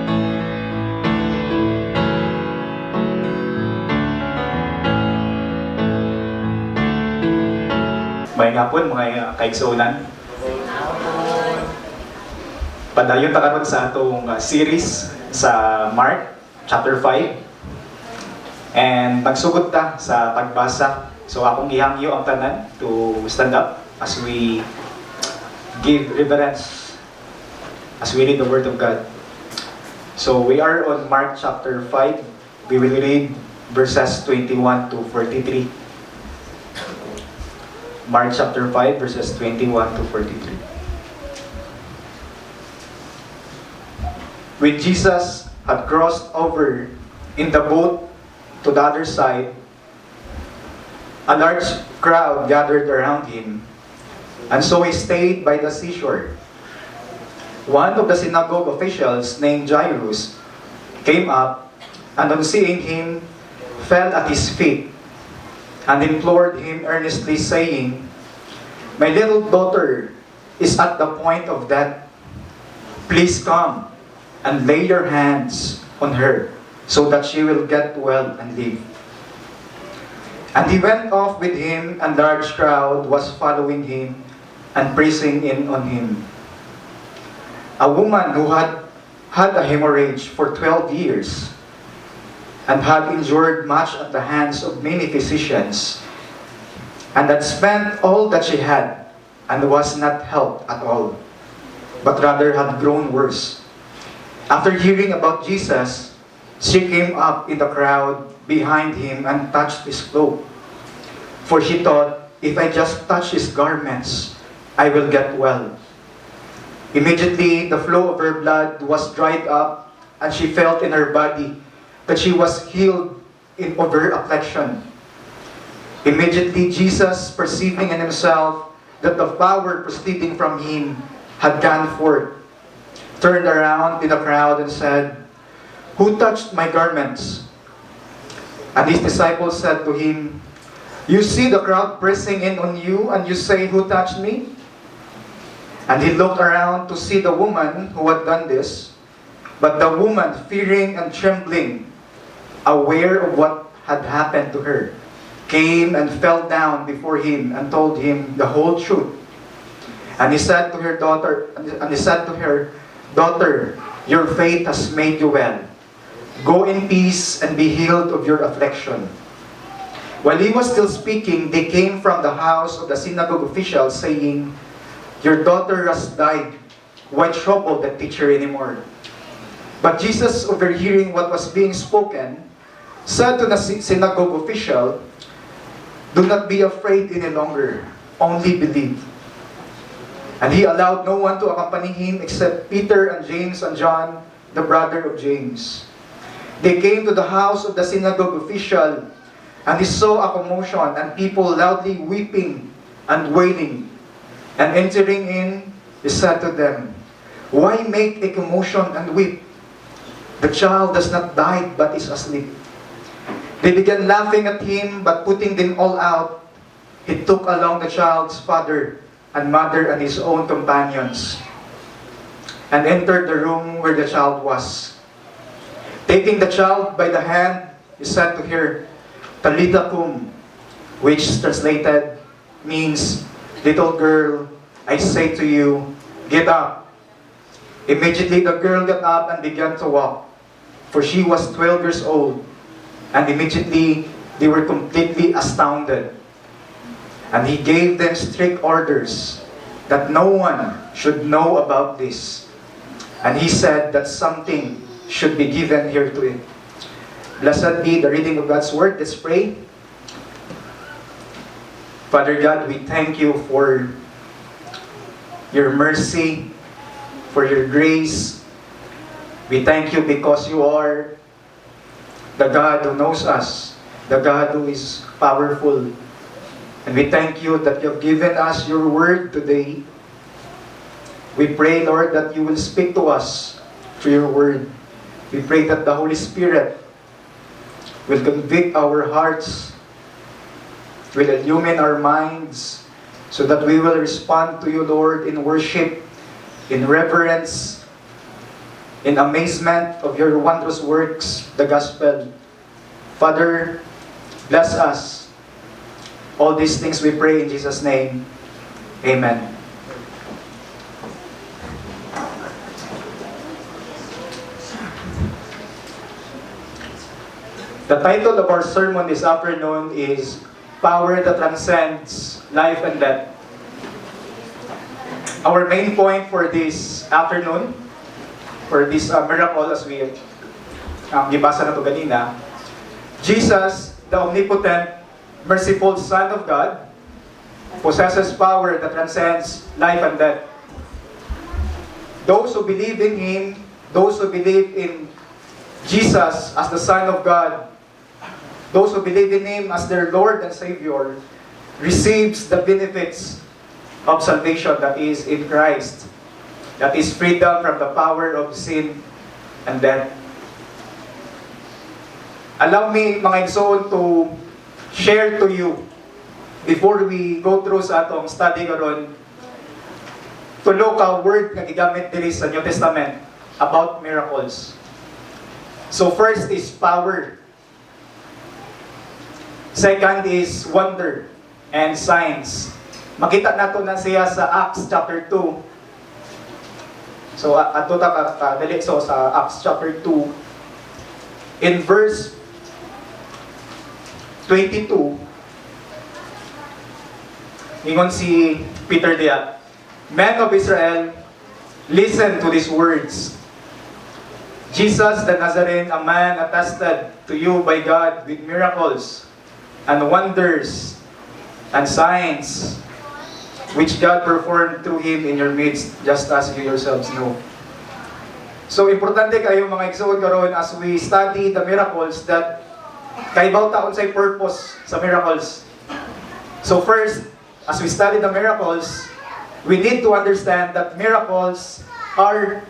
May nga po mga kaigsunan. Padayon ta karon sa atong series sa Mark chapter 5. And magsugod ta sa pagbasa. So akong gihangyo ang tanan to stand up as we give reverence as we read the Word of God. So we are on Mark chapter 5. We will read verses 21 to 43. Mark chapter 5 verses 21 to 43. When Jesus had crossed over in the boat to the other side, a large crowd gathered around him, and so he stayed by the seashore. One of the synagogue officials named Jairus came up, and on seeing him, fell at his feet and implored him earnestly, saying, "My little daughter is at the point of death. Please come and lay your hands on her, so that she will get well and live." And he went off with him, and a large crowd was following him and pressing in on him. A woman who had had a hemorrhage for 12 years and had endured much at the hands of many physicians, and had spent all that she had, and was not helped at all, but rather had grown worse. After hearing about Jesus, she came up in the crowd behind him and touched his cloak. For she thought, "If I just touch his garments, I will get well." Immediately, the flow of her blood was dried up, and she felt in her body that she was healed of her affliction. Immediately, Jesus, perceiving in himself that the power proceeding from him had gone forth, turned around in the crowd and said, "Who touched my garments?" And his disciples said to him, "You see the crowd pressing in on you, and you say, 'Who touched me?'" And he looked around to see the woman who had done this. But the woman, fearing and trembling, aware of what had happened to her, came and fell down before him and told him the whole truth. And he said to her, "Daughter, your faith has made you well. Go in peace and be healed of your affliction." While he was still speaking, they came from the house of the synagogue official, saying, "Your daughter has died. Why trouble the teacher anymore?" But Jesus, overhearing what was being spoken, said to the synagogue official, "Do not be afraid any longer, only believe." And he allowed no one to accompany him except Peter and James and John, the brother of James. They came to the house of the synagogue official, and he saw a commotion and people loudly weeping and wailing. And entering in, he said to them, "Why make a commotion and weep? The child has not died, but is asleep." They began laughing at him, but putting them all out, he took along the child's father and mother and his own companions, and entered the room where the child was. Taking the child by the hand, he said to her, "Talitha kum," which translated means, "Little girl, I say to you, get up." Immediately the girl got up and began to walk, for she was 12 years old. And immediately they were completely astounded. And he gave them strict orders that no one should know about this. And he said that something should be given here to it. Blessed be the reading of God's Word. Let's pray. Father God, we thank you for your mercy, for your grace. We thank you because you are the God who knows us, the God who is powerful. And we thank you that you have given us your word today. We pray, Lord, that you will speak to us through your word. We pray that the Holy Spirit will convict our hearts, will illumine our minds, so that we will respond to you, Lord, in worship, in reverence, in amazement of your wondrous works, the gospel. Father, bless us. All these things we pray in Jesus' name. Amen. The title of our sermon this afternoon is Power That Transcends Life and Death. Our main point for this afternoon, for this miracle as we gibasa na to ganina, Jesus, the omnipotent, merciful Son of God, possesses power that transcends life and death. Those who believe in Him, those who believe in Jesus as the Son of God, those who believe in Him as their Lord and Savior, receives the benefits of salvation that is in Christ. That is freedom from the power of sin and death. Allow me, mga igsoon, to share to you, before we go through sa atong study karon, to look a word na gigamit diri sa New Testament about miracles. So first is power. Second is wonder and signs. Makita nato na siya sa Acts chapter 2. So ato ta dali so sa Acts chapter 2 in verse 22. Ingon si Peter diya, "Men of Israel, listen to these words. Jesus the Nazarene, a man attested to you by God with miracles and wonders and signs which God performed through Him in your midst, just as you yourselves know." So, importante kayo mga igsoon karon as we study the miracles that kaibaw taon say purpose sa miracles. So first, as we study the miracles, we need to understand that miracles are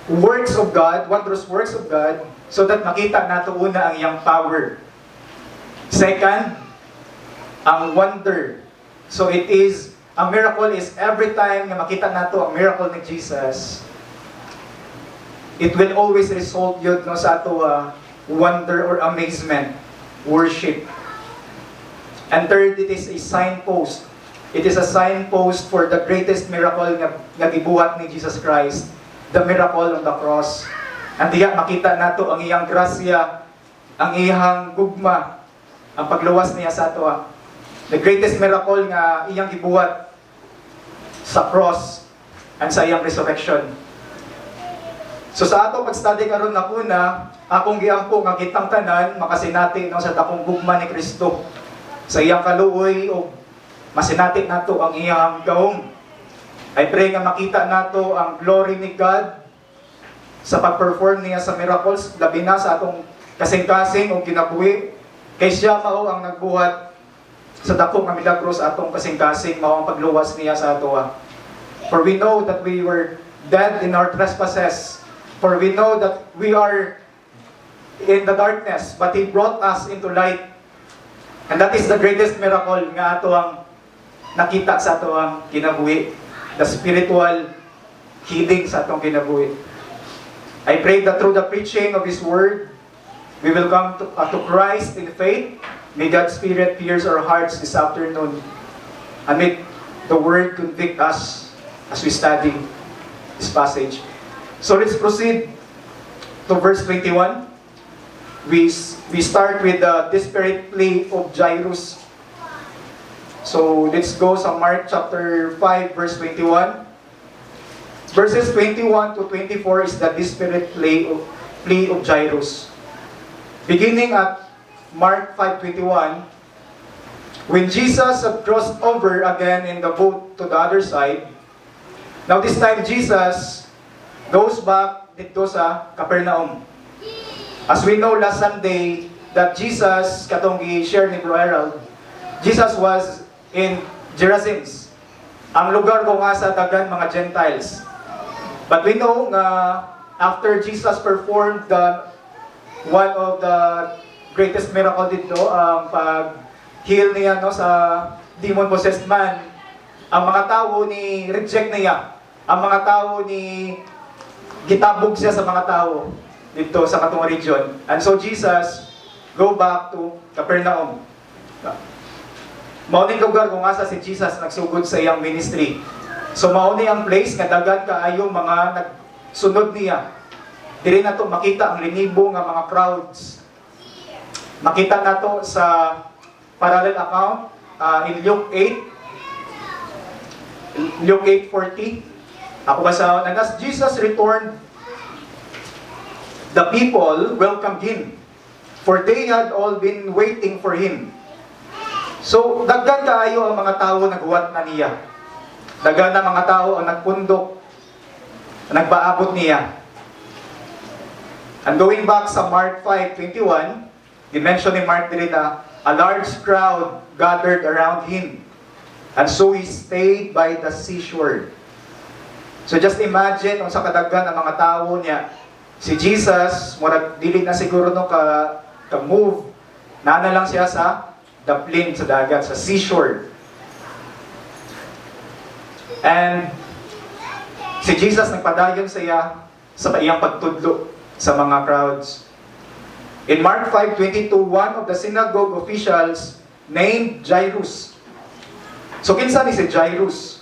works of God, wondrous works of God, so that makita nato una ang iyang power. Second, ang wonder. So it is, ang miracle is every time na makita nato ang miracle ni Jesus, it will always result yun no, sa ato wonder or amazement, worship. And third, it is a signpost. It is a signpost for the greatest miracle nga gibuhat ni Jesus Christ, the miracle on the cross. And diya makita nato ang iyang grasya, ang iyang gugma, ang pagluwas niya sa ato. The greatest miracle nga iyang gibuhat sa cross and sa iyang resurrection. So sa ato pag-study karon na una, akong giampo nga kitang tanan makasinati no sa dakong gugma ni Kristo. Sa iyang kaluoy o masinati nato ang iyang gahom. I pray nga makita nato ang glory ni God sa pag-perform niya sa miracles, labi na sa atong kasing-kasing o kinabuhi. Kay siya mao ang nagbuhat sa dako nga milagros atong kasing-kasing, mao ang pagluwas niya sa ato. For we know that we were dead in our trespasses. For we know that we are in the darkness, but He brought us into light. And that is the greatest miracle nga ato ang nakita sa ato ang kinabuhi. The spiritual healing sa atong kinabuhi. I pray that through the preaching of His Word, we will come to Christ in faith. May God's Spirit pierce our hearts this afternoon. And may the Word convict us as we study this passage. So let's proceed to verse 21. We start with the desperate plea of Jairus. So let's go sa Mark chapter 5 verse 21. Verses 21 to 24 is the desperate plea of Jairus. Beginning at Mark 5:21, when Jesus had crossed over again in the boat to the other side, now this time Jesus goes back dito sa Capernaum. As we know last Sunday that Jesus, katong i-share ni Bro Harold, Jesus was in Gerasenes, ang lugar ko nga sa dagan mga Gentiles. But we know na after Jesus performed one of the greatest miracle dito, ang pag-heal niya no, sa demon-possessed man, ang mga tao ni reject niya. Ang mga tao ni gitabog siya sa mga tao dito sa katong region. And so Jesus go back to Capernaum. Mao ning lugar kung asa si Jesus nagsugod sa iyang ministry. So mao ni ang place nga daghan kaayo mga nagsunod niya. Diri nato makita ang linibo nga mga crowds. Makita nato sa parallel account in Luke 8, Luke 8:40. Ako basahon, and as Jesus returned, the people welcomed him, for they had all been waiting for him. So, daghan kaayo ang mga tao naghuwat na niya. Daghan na mga tao ang nagpundok, nagpaabot niya. And going back sa Mark 5:21, di-mention ni Mark diri na a large crowd gathered around him, and so he stayed by the seashore. So just imagine kung sa kadaghan ang mga tao niya, si Jesus, murag dili na siguro no ka move, na lang siya sa daplin sa dagat, sa seashore. And si Jesus nagpadayon siya sa iyang pagtudlo sa mga crowds. In Mark 5:22, one of the synagogue officials named Jairus. So kinsa ni si Jairus?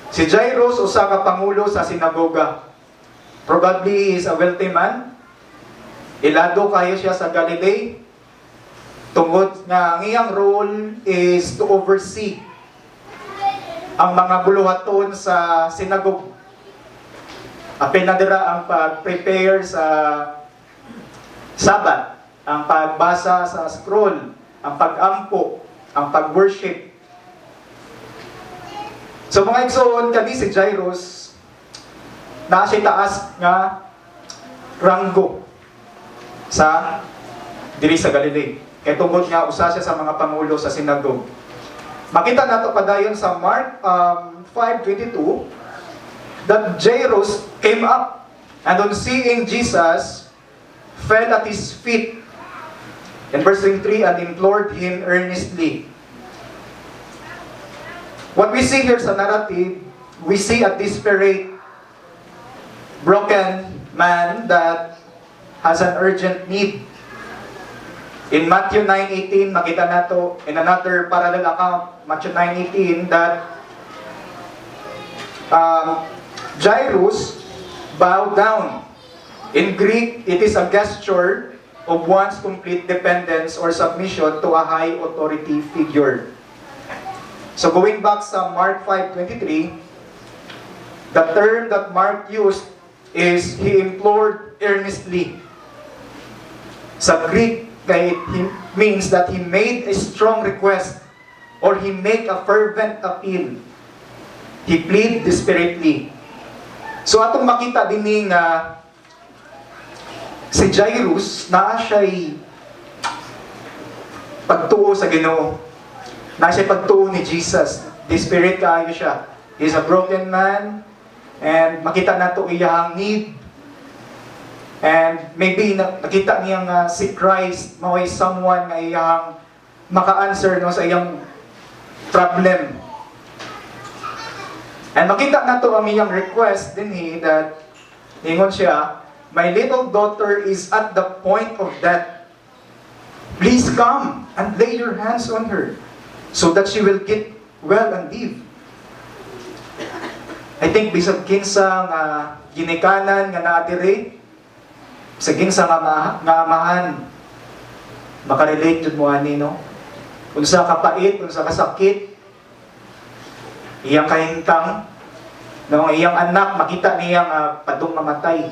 Si Jairus usa ka pangulo sa sinagoga. Probably he is a wealthy man. Ilado kayo siya sa Galilee. Tungod nga ang iyang role is to oversee ang mga buluhaton sa sinagogue. Apil na dira ang pag-prepare sa Sabat, ang pagbasa sa scroll, ang pag-ampo, ang pag-worship. So mga igsoon, kani si Jairus, na siya taas nga ranggo sa diri sa Galilee. Kaya tungkol nga usa siya sa mga pangulo sa sinagogue. Makita nato padayon sa Mark 5:22 that Jairus came up and on seeing Jesus fell at his feet. In verse 23, and implored him earnestly. What we see here sa narrative, we see a desperate, broken man that has an urgent need. In Matthew 9:18, makita nato in another parallel account, Matthew 9:18, that Jairus bowed down. In Greek, it is a gesture of one's complete dependence or submission to a high authority figure. So going back sa Mark 5:23, the term that Mark used is he implored earnestly. Sa Greek, it means that he made a strong request or he made a fervent appeal. He pleaded desperately. So atong makita din nga si Jairus na siya'y pagtuo sa Ginoo. Na siya'y pagtuo ni Jesus. Desperate kaayo siya. He's a broken man and makita nato iyang need. And maybe nakita niya nga si Christ maway someone nga iyang maka-answer no sa iyang problem. And makita nato ang iyang request din that ingon siya, my little daughter is at the point of death. Please come and lay your hands on her so that she will get well and live. I think bisag kinsa nga ginikanan nga naadiri, sa kinsa nga amahan, makarelate jud mo ani no. Unsa ka pait, unsa ka sakit, iyang kahintang, no, iyang anak makita niya nga padung mamatay.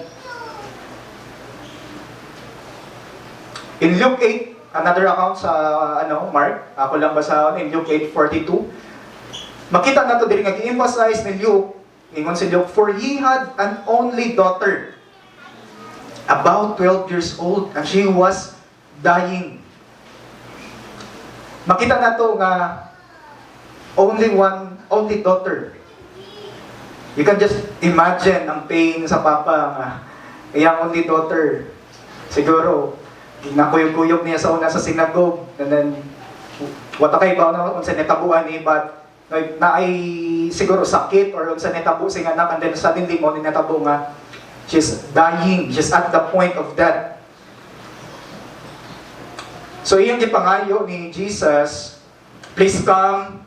In Luke 8, another account sa Mark, ako lang basahon in Luke 8:42. Makita nato diri nga gi-emphasize ni Luke, ingon si Luke, for he had an only daughter, about 12 years old, and she was dying. Makita nato nga only daughter. You can just imagine ang pain sa papa nga iyang only daughter. Siguro nakuyog-kuyog niya sa una sa sinagogue, and then wata kay ba na unsa nitabuan ni but na ay siguro sakit or unsa nitabo sing anak, and then suddenly mo ni natabo nga She's dying. She's at the point of death. So iyang gipangayo ni Jesus, please come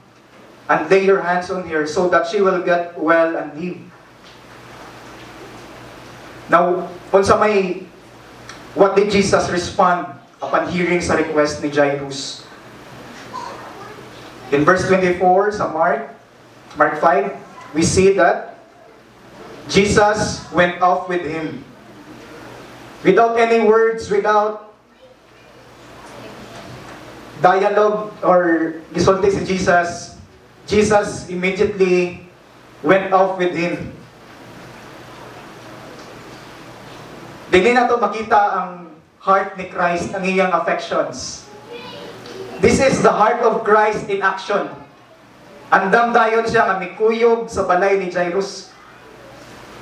and lay your hands on her so that she will get well and live. Now, what did Jesus respond upon hearing sa request ni Jairus? In verse 24 sa Mark 5, we see that Jesus went off with him. Without any words, without dialogue or gisulti si Jesus, Jesus immediately went off with him. Dili na to makita ang heart ni Christ, ang iyang affections. This is the heart of Christ in action. Andam dayon siya nga mikuyog sa balay ni Jairus.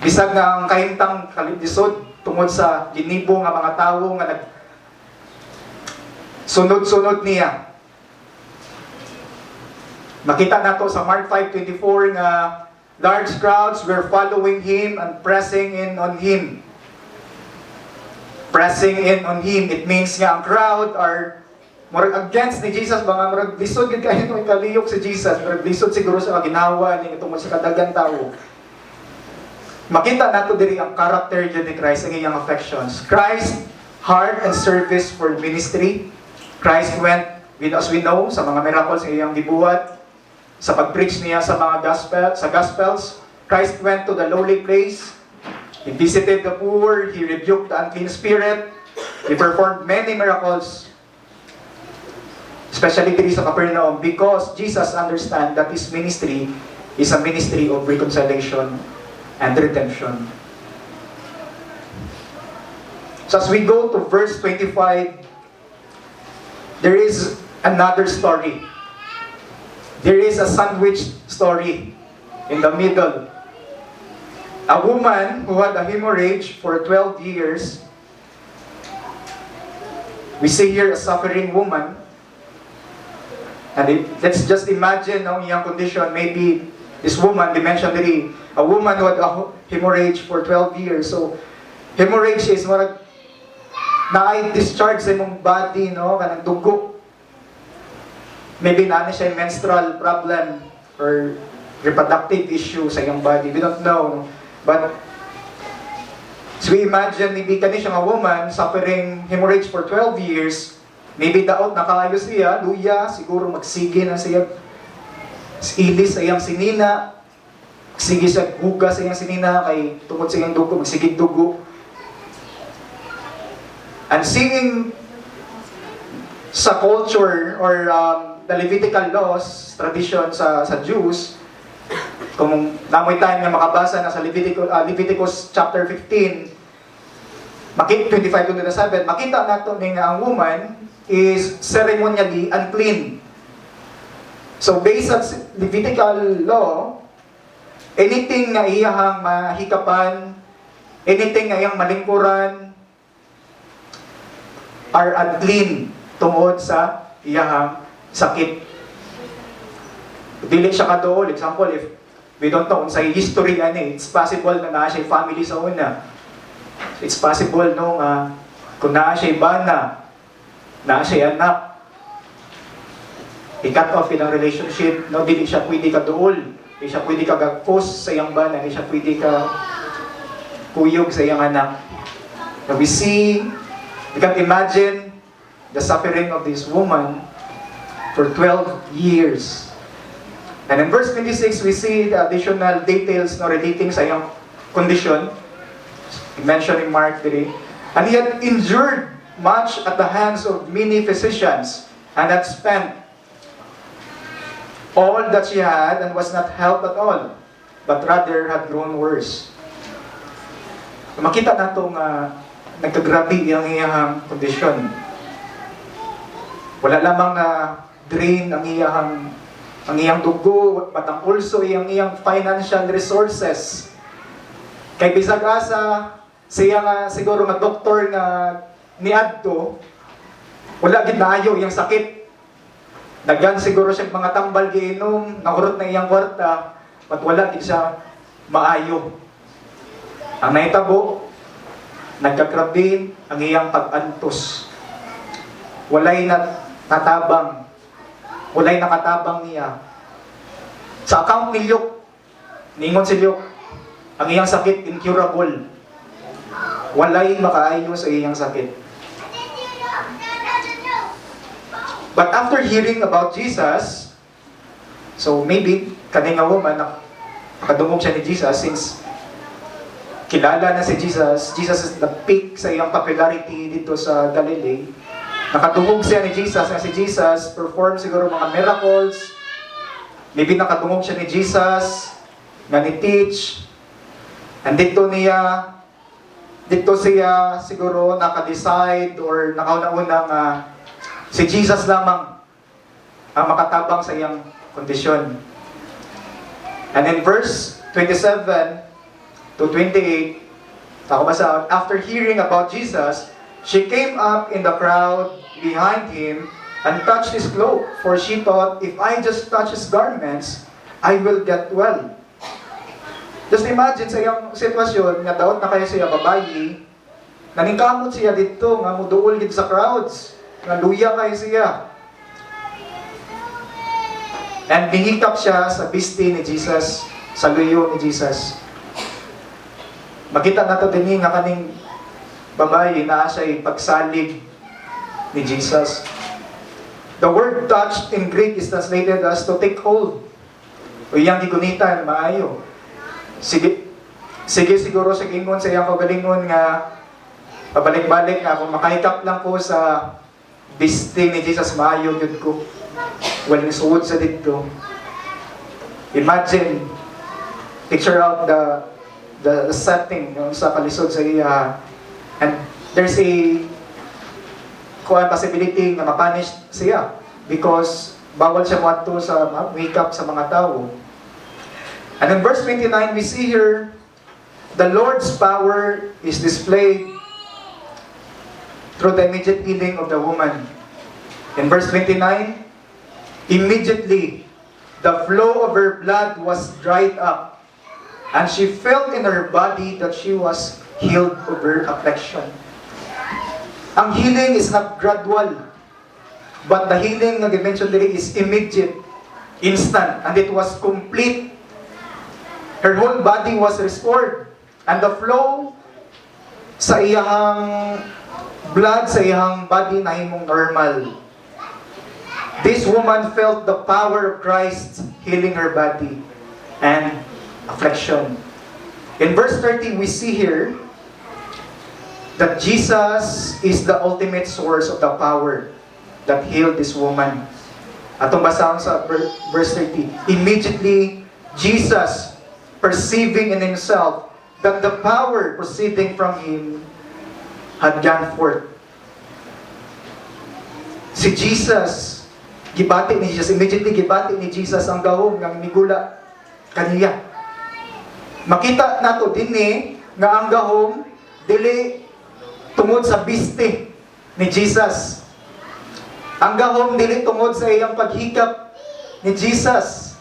Bisag nga ang kahimtang kalidisod tungod sa ginibo nga mga tawo nga nag sunod-sunod niya. Makita nato sa Mark 5:24 nga large crowds were following him and pressing in on him. Pressing in on him, it means nga ang crowd are murag against ni Jesus, mga murag lisod gid kayo ng kaliyok si Jesus, murag lisod siguro sa ginawa ni tungod sa kadagang tawo. Makita nato diri ang character ni Christ, ang iyang affections. Christ heart and service for ministry. Christ went, as we know, sa mga miracles ang iyang gibuhat, sa pag-preach niya sa mga Gospels. Christ went to the lowly place. He visited the poor. He rebuked the unclean spirit. He performed many miracles, especially diri sa Capernaum, because Jesus understand that His ministry is a ministry of reconciliation and redemption. So as we go to verse 25, there is another story. There is a sandwich story in the middle. A woman who had a hemorrhage for 12 years. We see here a suffering woman. And let's just imagine ang iyang condition. Maybe this woman, they mentioned already, a woman who had a hemorrhage for 12 years. So, hemorrhage is marag na-discharge sa imong body, no? Kanang dugo. Maybe na siya yung menstrual problem or reproductive issue sa iyong body. We don't know. But, so we imagine, maybe kani siya nga woman suffering hemorrhage for 12 years. Maybe daot nakaayo siya, luya, siguro magsige na siya. Ilis sa iyang sinina. Sige siya, huga sa iyang sinina, kay tungod sa iyang dugo, magsigig dugo. And seeing sa culture or the Levitical laws, tradition sa Jews, kung namoy time nga makabasa na sa Leviticus chapter 15, 25-27, makita nato nga ang woman is ceremonially unclean. So based on Levitical law, anything nga iyahang mahikapan, anything nga iyang malingkuran, are unclean tungod sa iyahang sakit. Dili siya kadool. Example, if we don't know sa history it's possible na naa siya family sa una. It's possible no kung naa siya bana, naa siya anak, i-cut off ilang relationship, no, dili siya pwede kadool. Hindi siya pwede kagagpos sa iyang bana, hindi siya pwede ka kuyog sa iyang anak. Now we see, we can imagine the suffering of this woman for 12 years. And in verse 26, we see the additional details no, relating sa iyang condition. Mentioned in Mark 3. And he had endured much at the hands of many physicians and had spent all that she had and was not helped at all, but rather had grown worse. Makita na itong nagkagrabe ang iyahang kondisyon. Wala lamang na drain ang iyang dugo, patang pulso, iyang financial resources. Kay bisag asa, siya nga siguro nga doktor nga niadto, wala gid naayo iyang sakit. Daghan siguro siya mga tambal giinom, nahurot na iyang kwarta, but wala gid siya maayo. Ang nahitabo, nagkagrabe ang iyang pag-antos. Walay nakatabang niya. Sa account ni Luke, ningon si Luke, ang iyang sakit incurable. Walay makaayo sa iyang sakit. But after hearing about Jesus, so maybe kaning nga woman, nakadungog siya ni Jesus since kilala na si Jesus. Jesus is the peak sa iyang popularity dito sa Galilee. Nakadungog siya ni Jesus, na si Jesus perform siguro mga miracles. Maybe nakadungog siya ni Jesus, nga ni-teach. And dito siya siguro naka-decide or nakauna-una si Jesus lamang ang makatabang sa iyang kondisyon. And in verse 27 to 28, after hearing about Jesus, she came up in the crowd behind him and touched his cloak, for she thought, if I just touch his garments, I will get well. Just imagine sa iyang sitwasyon, nga daot na kayo siya babayi, naningkamot siya dito, nga muduol dito sa crowds, nga luya kayo siya. And bihikap siya sa bisti ni Jesus, sa luyo ni Jesus. Makita nato din nga kaning babae na siya'y pagsalig ni Jesus. The word touched in Greek is translated as to take hold. O iyang gigunitan, maayo. Sige siguro sa gingon sa iyang kagalingon nga pabalik-balik nga kung makahikap lang ko sa bisti ni Jesus, maayo yun ko. Walang suod sa dito. Imagine, picture out the setting sa kalisod sa iya. And there's a possibility na mapunish siya because bawal siya mato sa wake up sa mga tao. And in verse 29, we see here, the Lord's power is displayed through the immediate healing of the woman. In verse 29, immediately, the flow of her blood was dried up, and she felt in her body that she was healed of her affliction. Ang healing is not gradual, but the healing na mentioned there is immediate, instant, and it was complete. Her whole body was restored, and the flow sa iyang blood sa iyang body na himong normal. This woman felt the power of Christ healing her body and affliction. In verse 30, we see here that Jesus is the ultimate source of the power that healed this woman. Atong basahan sa verse 30. Immediately, Jesus, perceiving in himself that the power proceeding from him had gone forth. Si Jesus, immediately gibati ni Jesus ang gahom ng migula kaniya. Makita nato dinhi nga ang gahom dili tungod sa biste ni Jesus. Ang gahom dili tungod sa iyang paghikap ni Jesus.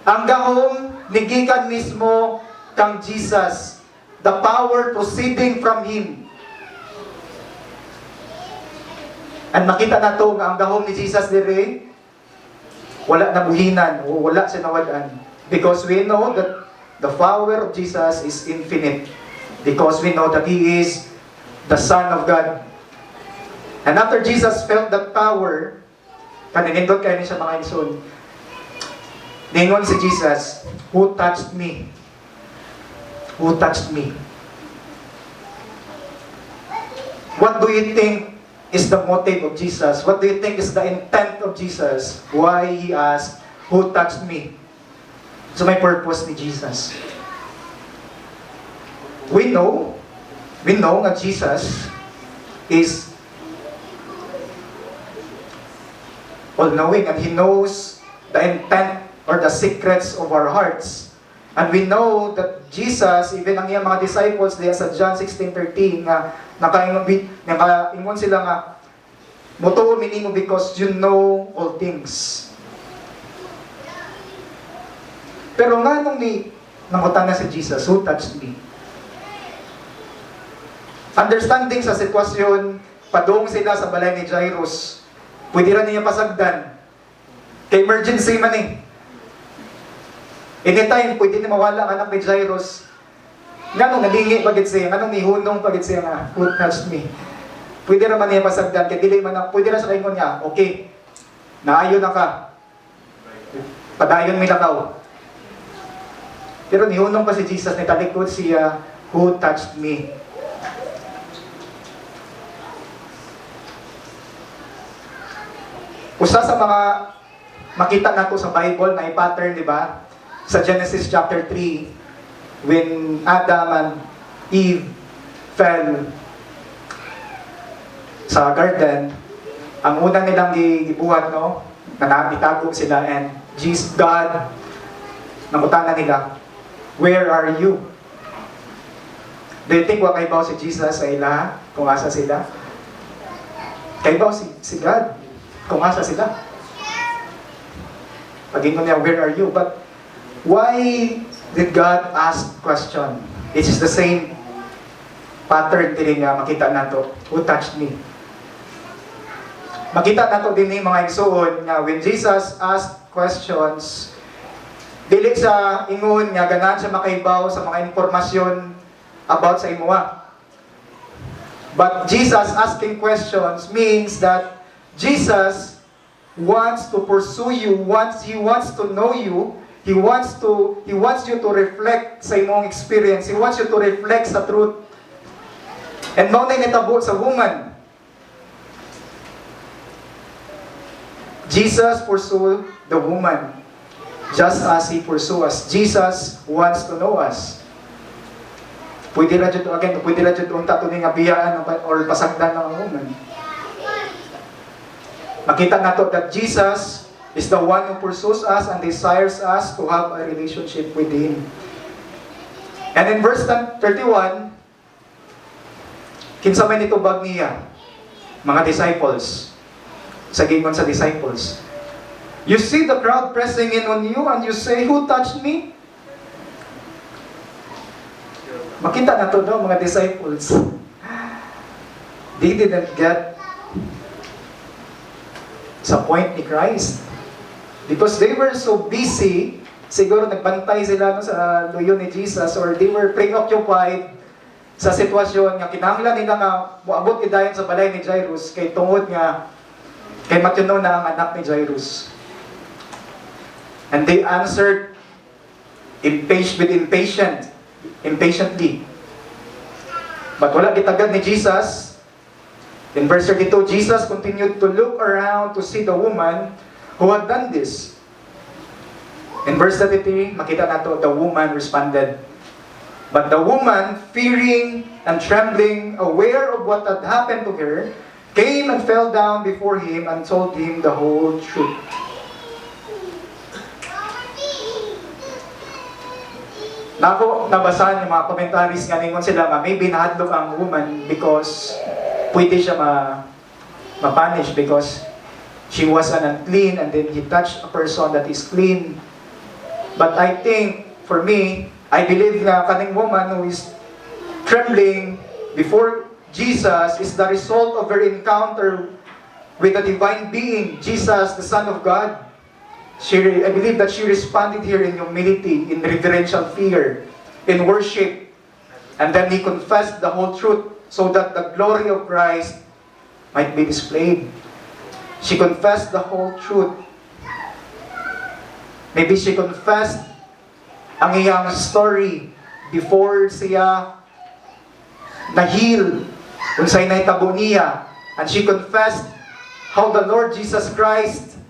Ang gahom nigikan mismo kang Jesus. The power proceeding from him. And makita nato nga ang gahom ni Jesus diri wala na buhinan o wala sa nawadan, because we know that the power of Jesus is infinite, because we know that He is the Son of God. And after Jesus felt that power, kaninindot kayo niya sa mga insun, ningon si Jesus, "Who touched me? Who touched me?" What do you think is the motive of Jesus? What do you think is the intent of Jesus? Why He asked, "Who touched me?" So may purpose ni Jesus. We know that Jesus is all-knowing and He knows the intent or the secrets of our hearts. And we know that Jesus, even ang iyang mga disciples diya sa John 16:13, nga nakaingon sila nga, "Motuo minimo because you know all things." Pero nga nung nangutan na si Jesus, "Who touched me?" understanding sa sitwasyon, padung sila sa balay ni Jairus. Pwede rin niya pasagdan. Kay emergency man eh. Anytime, pwede na mawala ang anak ni Jairus. Ganong nalingi pagit siya, ganong nihunong pagit siya nga, who touched me. Pwede naman niya pasagdan, kaya dili man na, pwede na sa kaingon niya, okay, naayon na ka. Padayon mi lakaw. Pero nihunong pa si Jesus, nitalikod siya, who touched me. Usa sa mga makita nato sa Bible na i-pattern, di ba? Sa Genesis chapter 3, when Adam and Eve fell sa garden, ang unang nilang gibuhat, no? Na itago sila, and Jesus, God, nangutana nila, where are you? Do you think wakaibaw si Jesus sa ila kung asa sila? Kaibaw si God kung asa sila. Pag-ingon niya, where are you? But why did God ask question? It is the same pattern din nga makita nato. Who touched me? Makita nato din ni mga igsoon nga when Jesus asked questions, dili sa ingon nga ganahan siya makaibaw sa mga informasyon about sa imuha. But Jesus asking questions means that Jesus wants to pursue you, He wants to know you, He wants you to reflect sa imong experience, He wants you to reflect sa truth. And mao na nitabo sa woman. Jesus pursued the woman just as He pursued us. Jesus wants to know us. Pwede ra jud unta to ning abiyaan or pasagdan ng woman. Makita nato that Jesus is the one who pursues us and desires us to have a relationship with Him. And in verse 31, kinsa may nitubag niya? Mga disciples. Sa gingon sa disciples. You see the crowd pressing in on you and you say, who touched me? Makita na to no, mga disciples. They didn't get sa point ni Christ. Because they were so busy, siguro nagbantay sila no, sa luyo ni Jesus, or they were preoccupied sa sitwasyon nga kinahanglan nila nga moabot gidayon sa balay ni Jairus kay tungod nga kay matunaw na ang anak ni Jairus. And they answered impatiently. But wala gitagad ni Jesus. In verse 32, Jesus continued to look around to see the woman who had done this. In verse 33, makita nato, the woman responded. But the woman, fearing and trembling, aware of what had happened to her, came and fell down before Him and told Him the whole truth. Nako, nabasahan yung mga commentaries nga ningon sila nga maybe nahadlok ang woman because pwede siya ma-punish because she was an unclean and then he touched a person that is clean. But I think, for me, I believe na kaning woman who is trembling before Jesus is the result of her encounter with the divine being, Jesus, the Son of God. I believe that she responded here in humility, in reverential fear, in worship. And then he confessed the whole truth so that the glory of Christ might be displayed. She confessed the whole truth. Maybe she confessed ang iyang story before siya na-heal unsay nahitabo niya. And she confessed how the Lord Jesus Christ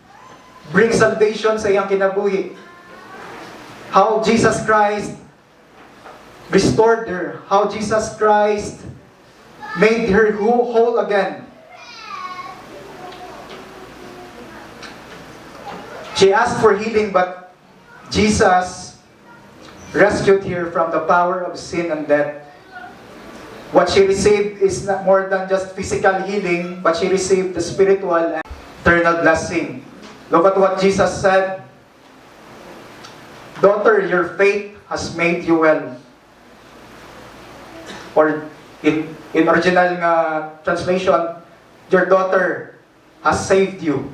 bring salvation sa iyang kinabuhi. How Jesus Christ restored her. How Jesus Christ made her whole again. She asked for healing, but Jesus rescued her from the power of sin and death. What she received is not more than just physical healing, but she received the spiritual and eternal blessing. Look at what Jesus said. Daughter, your faith has made you well. Or In original nga translation, your daughter has saved you.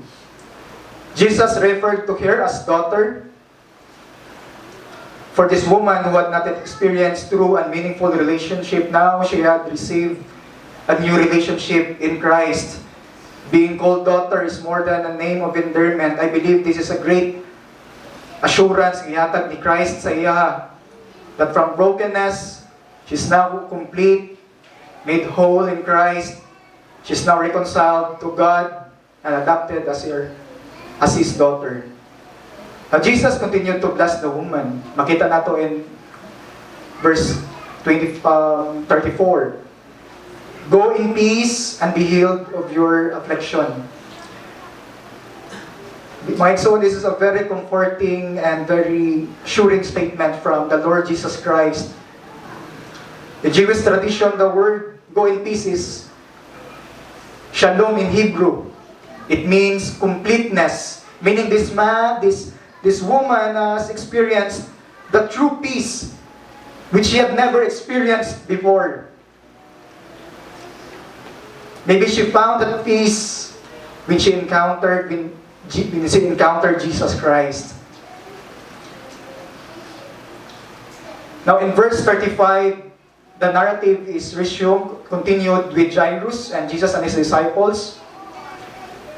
Jesus referred to her as daughter. For this woman who had not experienced true and meaningful relationship, now she had received a new relationship in Christ. Being called daughter is more than a name of endearment. I believe this is a great assurance ihatag ni Christ sa iya, that from brokenness, she's now complete, made whole in Christ. She's now reconciled to God and adopted as His daughter. Now, Jesus continued to bless the woman. Makita nato in verse 34. Go in peace and be healed of your affliction. My son, this is a very comforting and very assuring statement from the Lord Jesus Christ. The Jewish tradition, the word go in peace is shalom in Hebrew. It means completeness, meaning this woman has experienced the true peace which she had never experienced before. Maybe she found that peace when she encountered Jesus Christ. Now in verse 35, the narrative is resumed, continued with Jairus and Jesus and His disciples.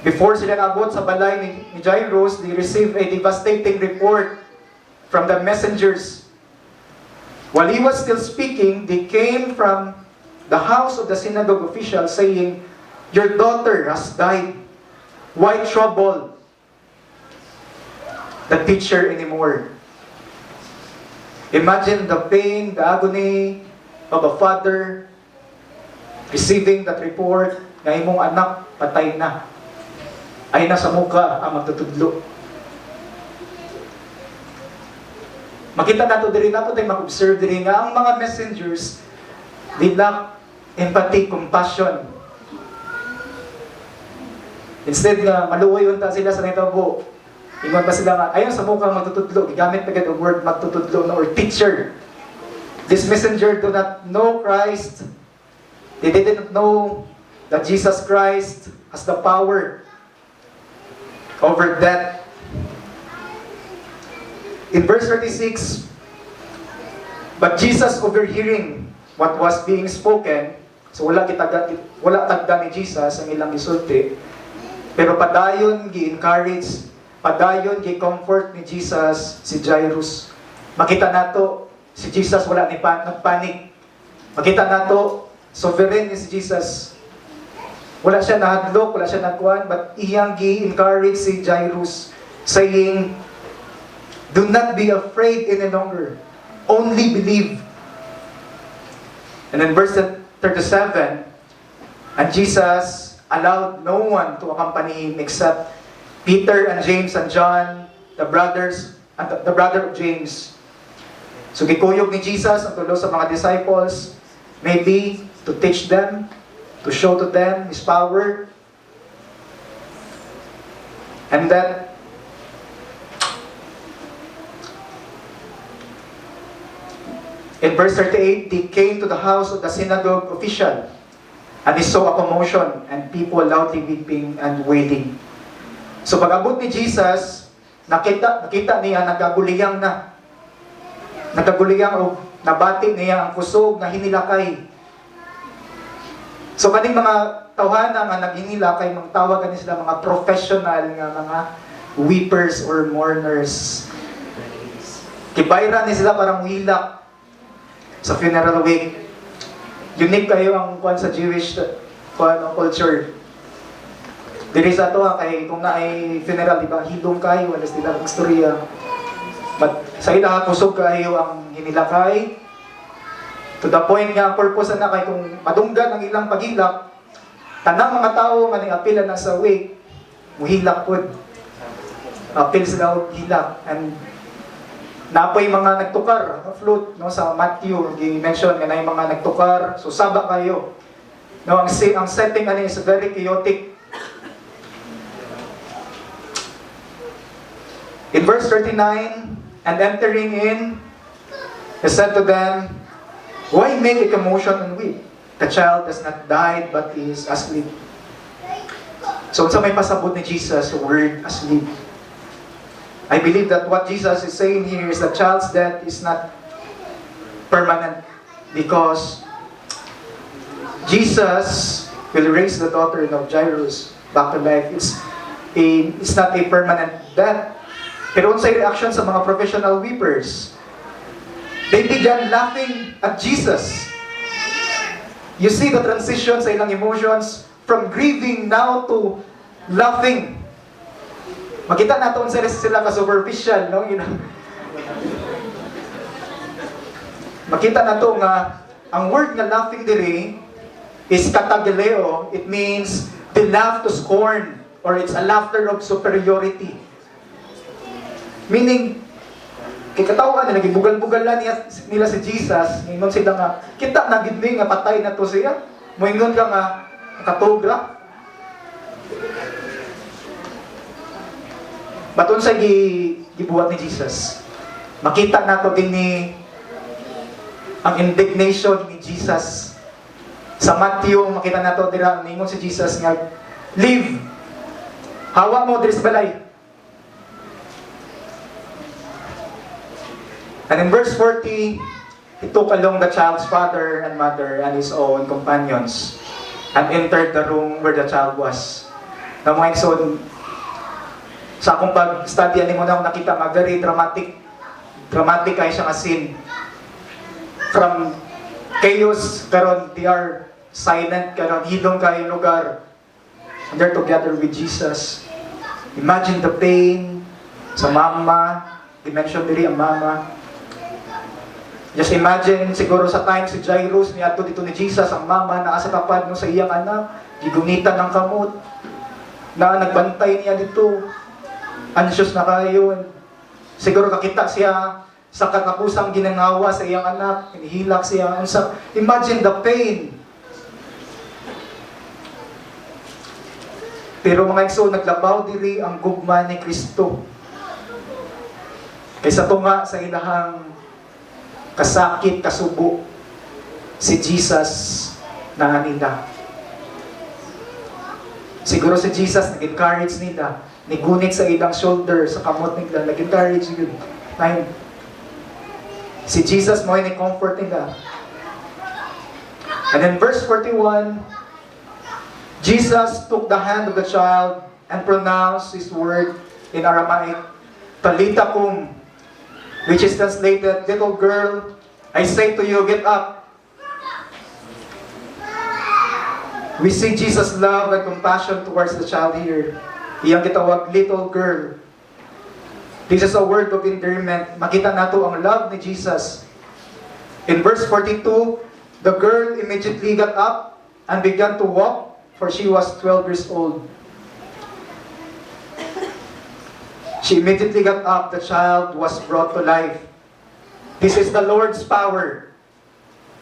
Before sila nabot sa balay ni Jairus, they received a devastating report from the messengers. While he was still speaking, they came from the house of the synagogue official saying, "Your daughter has died. Why trouble the teacher anymore?" Imagine the pain, the agony of a father receiving that report na imong anak patay na. Ay nasa muka ang magtutudlo. Makita nato diri nato tay mag-observe diri nga ang mga messengers they lack empathy, compassion. Instead nga maluoy unta sila sa nitabo. Ingon pa sila nga ayon sa muka magtutudlo, gigamit pa gid ang word magtutudlo or teacher. This messenger do not know Christ. They didn't know that Jesus Christ has the power over death. In verse 36, but Jesus overhearing what was being spoken, so wala tagda ni Jesus ang ilang gisulti, pero padayon gi-encourage, padayon gi-comfort ni Jesus si Jairus. Makita nato si Jesus wala ni nagpanik. Makita nato sovereign ni si Jesus. Wala siya nahadlok, wala siya nagkuhan, but iyang gi-encourage si Jairus, saying, "Do not be afraid any longer. Only believe." And in verse 37, and Jesus allowed no one to accompany him except Peter and James and John, the brothers, and the brother of James. So gikuyog ni Jesus ang tulo sa mga disciples, maybe to teach them, to show to them His power. And that in verse 38, they came to the house of the synagogue official, and he saw a commotion and people loudly weeping and wailing. So pag-abot ni Jesus, nakita niya nagaguliyang na. Nagaguliyang o nabati niya ang kusog na hinilakay. So kaning mga tawhana nga naghinilakay, magtawag kani sila mga professional nga mga weepers or mourners. Kibayra ni sila parang hilak sa funeral wake. Unique kayo ang kuan sa Jewish culture. Diri sa ato kay kung naay funeral, di ba, hilong kayo, wala sila ang istorya. But sa ila kusog kayo ang hinilakay. To the point nga purpose na kay kung madunggan ang ilang paghilak, tanang mga tao nga ni-apila na sa wake, muhilak pod. Apil sila og hilak. And napoy mga nagtukar, flute, no, sa Matthew, gi-mention nga na yung mga nagtukar, so saba kayo. No, ang setting ani is very chaotic. In verse 39, and entering in, he said to them, "Why make a commotion and weep? the child has not died but is asleep. So sa may pasabot ni Jesus, the word asleep. I believe that what Jesus is saying here is the child's death is not permanent because Jesus will raise the daughter of Jairus back to life. It's not a permanent death. Pero unsay reaction sa mga professional weepers? They began laughing at Jesus. You see the transition sa ilang emotions from grieving now to laughing. Makita nato sila ka superficial, no? You know? Makita nato nga ang word nga laughing diri is katageleo. It means they laugh to scorn or it's a laughter of superiority. Meaning kikatawa nila gibugal-bugalan nila si Jesus, ingon sila nga kita na gid nga patay na to siya. Moingon ka nga katogra. Baton sa gibuhat ni Jesus. Makita nato dinhi ang indignation ni Jesus. Sa Matthew, makita nato dira ningon si Jesus nga, "Leave. Hawa mo diri sa balay." And in verse 40, he took along the child's father and mother and his own companions and entered the room where the child was. Na mga igsoon, sa akong pag-study, mo na akong nakita nga very dramatic kayo siya nga scene. From chaos, karon they are silent, karon hidong kayo lugar. And they're together with Jesus. Imagine the pain sa mama. I-mention diri ang mama. Just imagine, siguro sa time si Jairus, niadto dito ni Jesus, ang mama na sa kapad no sa iyang anak, gigunitan ng kamot, na nagbantay niya dito, anxious na kayo. Siguro kakita siya sa katapusang ginangawa sa iyang anak, hinihilak siya. Imagine the pain. Pero mga igsoon, naglabaw diri ang gugma ni Kristo. Kaysa tunga sa ilahang kasakit, kasubo, si Jesus na nila. Siguro si Jesus nag-encourage nila, nigunit sa ilang shoulder, sa kamot nila, nag-encourage yun. Si Jesus mo ay ni-comfort nila. And in verse 41, Jesus took the hand of the child and pronounced his word in Aramaic, "Talita kum," which is translated, "Little girl, I say to you, get up." We see Jesus' love and compassion towards the child here. Iyang gitawag, little girl. This is a word of endearment. Makita nato ang love ni Jesus. In verse 42, the girl immediately got up and began to walk, for she was 12 years old. She immediately got up. The child was brought to life. This is the Lord's power.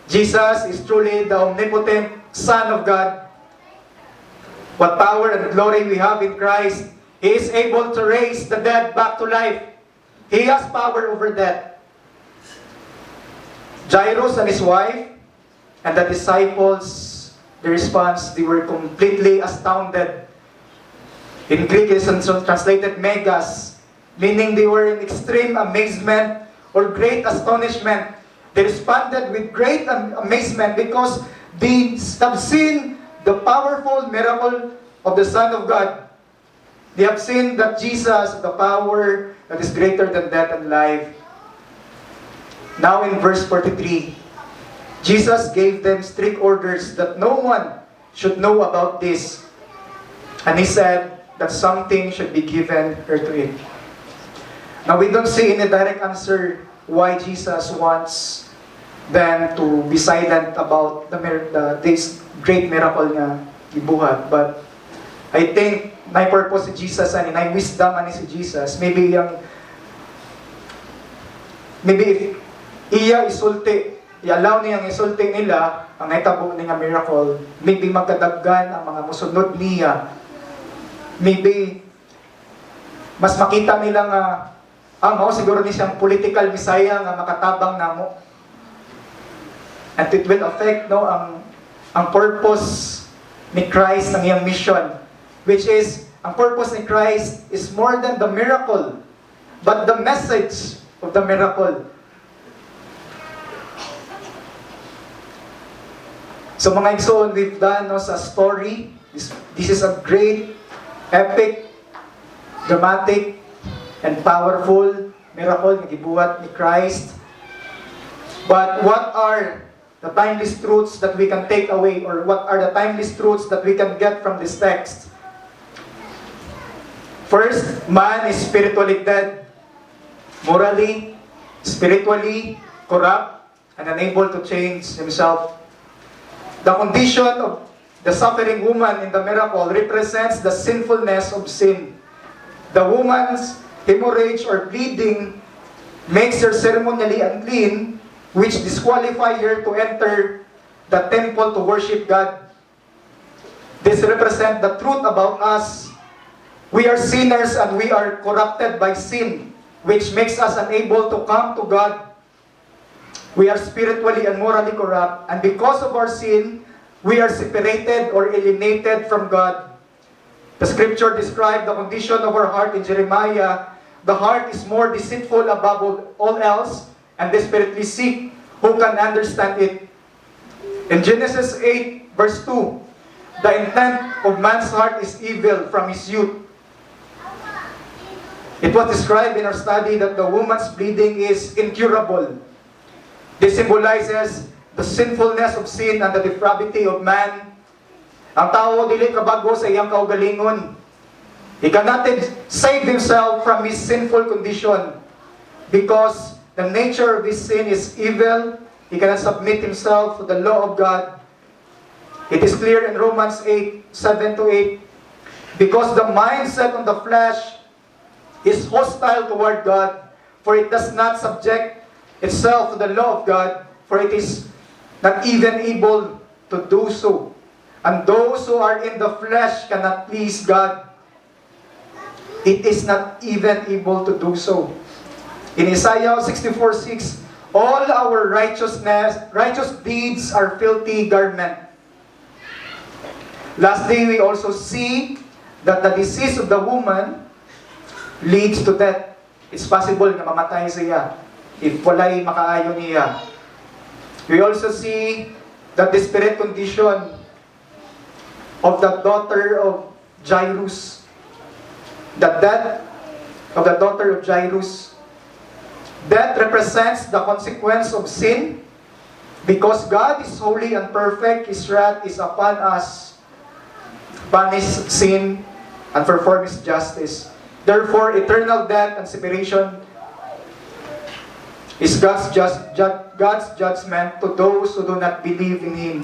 Jesus is truly the omnipotent Son of God. What power and glory we have in Christ. He is able to raise the dead back to life. He has power over death. Jairus and his wife and the disciples, the response, they were completely astounded. In Greek, it is translated megas, meaning they were in extreme amazement or great astonishment. They responded with great amazement because they have seen the powerful miracle of the Son of God. They have seen that Jesus, the power that is greater than death and life. Now in verse 43, Jesus gave them strict orders that no one should know about this. And he said that something should be given her to eat. Now we don't see any direct answer why Jesus wants them to be silent about this great miracle nga gibuhat. But I think may purpose si Jesus ani, may wisdom ani si Jesus. Maybe if iya isulti, i-allow niyang isulti nila ang naitabo niya miracle, maybe magkadaggan ang mga musunod niya. Maybe mas makita nila nga mao siguro ni siyang political messiah nga makatabang namo. And it will affect ang ang purpose ni Christ ng iyang mission, which is, ang purpose ni Christ is more than the miracle, but the message of the miracle. So mga igsoon, we've done sa story. This is a great, epic, dramatic, and powerful miracle na gibuhat ni Christ. But what are the timeless truths that we can take away, or what are the timeless truths that we can get from this text? First, man is spiritually dead, morally, spiritually corrupt, and unable to change himself. The condition of the suffering woman in the miracle represents the sinfulness of sin. The woman's hemorrhage or bleeding makes her ceremonially unclean, which disqualify her to enter the temple to worship God. This represents the truth about us. We are sinners and we are corrupted by sin, which makes us unable to come to God. We are spiritually and morally corrupt, and because of our sin, we are separated or alienated from God. The scripture describes the condition of our heart in Jeremiah. The heart is more deceitful above all else and desperately sick. Who can understand it? In Genesis 8, verse 2, the intent of man's heart is evil from his youth. It was described in our study that the woman's bleeding is incurable. This symbolizes the sinfulness of sin and the depravity of man. Ang tao dili kabago sa iyang kaugalingon. He cannot save himself from his sinful condition because the nature of his sin is evil. He cannot submit himself to the law of God. It is clear in Romans 8:7-8, because the mindset of the flesh is hostile toward God, for it does not subject itself to the law of God, for it is not even able to do so. And those who are in the flesh cannot please God. It is not even able to do so. In Isaiah 64:6, all our righteous deeds are filthy garment. Lastly, we also see that the disease of the woman leads to death. It's possible na mamatay siya if walay makaayon niya. We also see the desperate condition of the daughter of Jairus. The death of the daughter of Jairus. Death represents the consequence of sin. Because God is holy and perfect, His wrath is upon us. Punish sin and perform His justice. Therefore, eternal death and separation is God's judgment to those who do not believe in Him.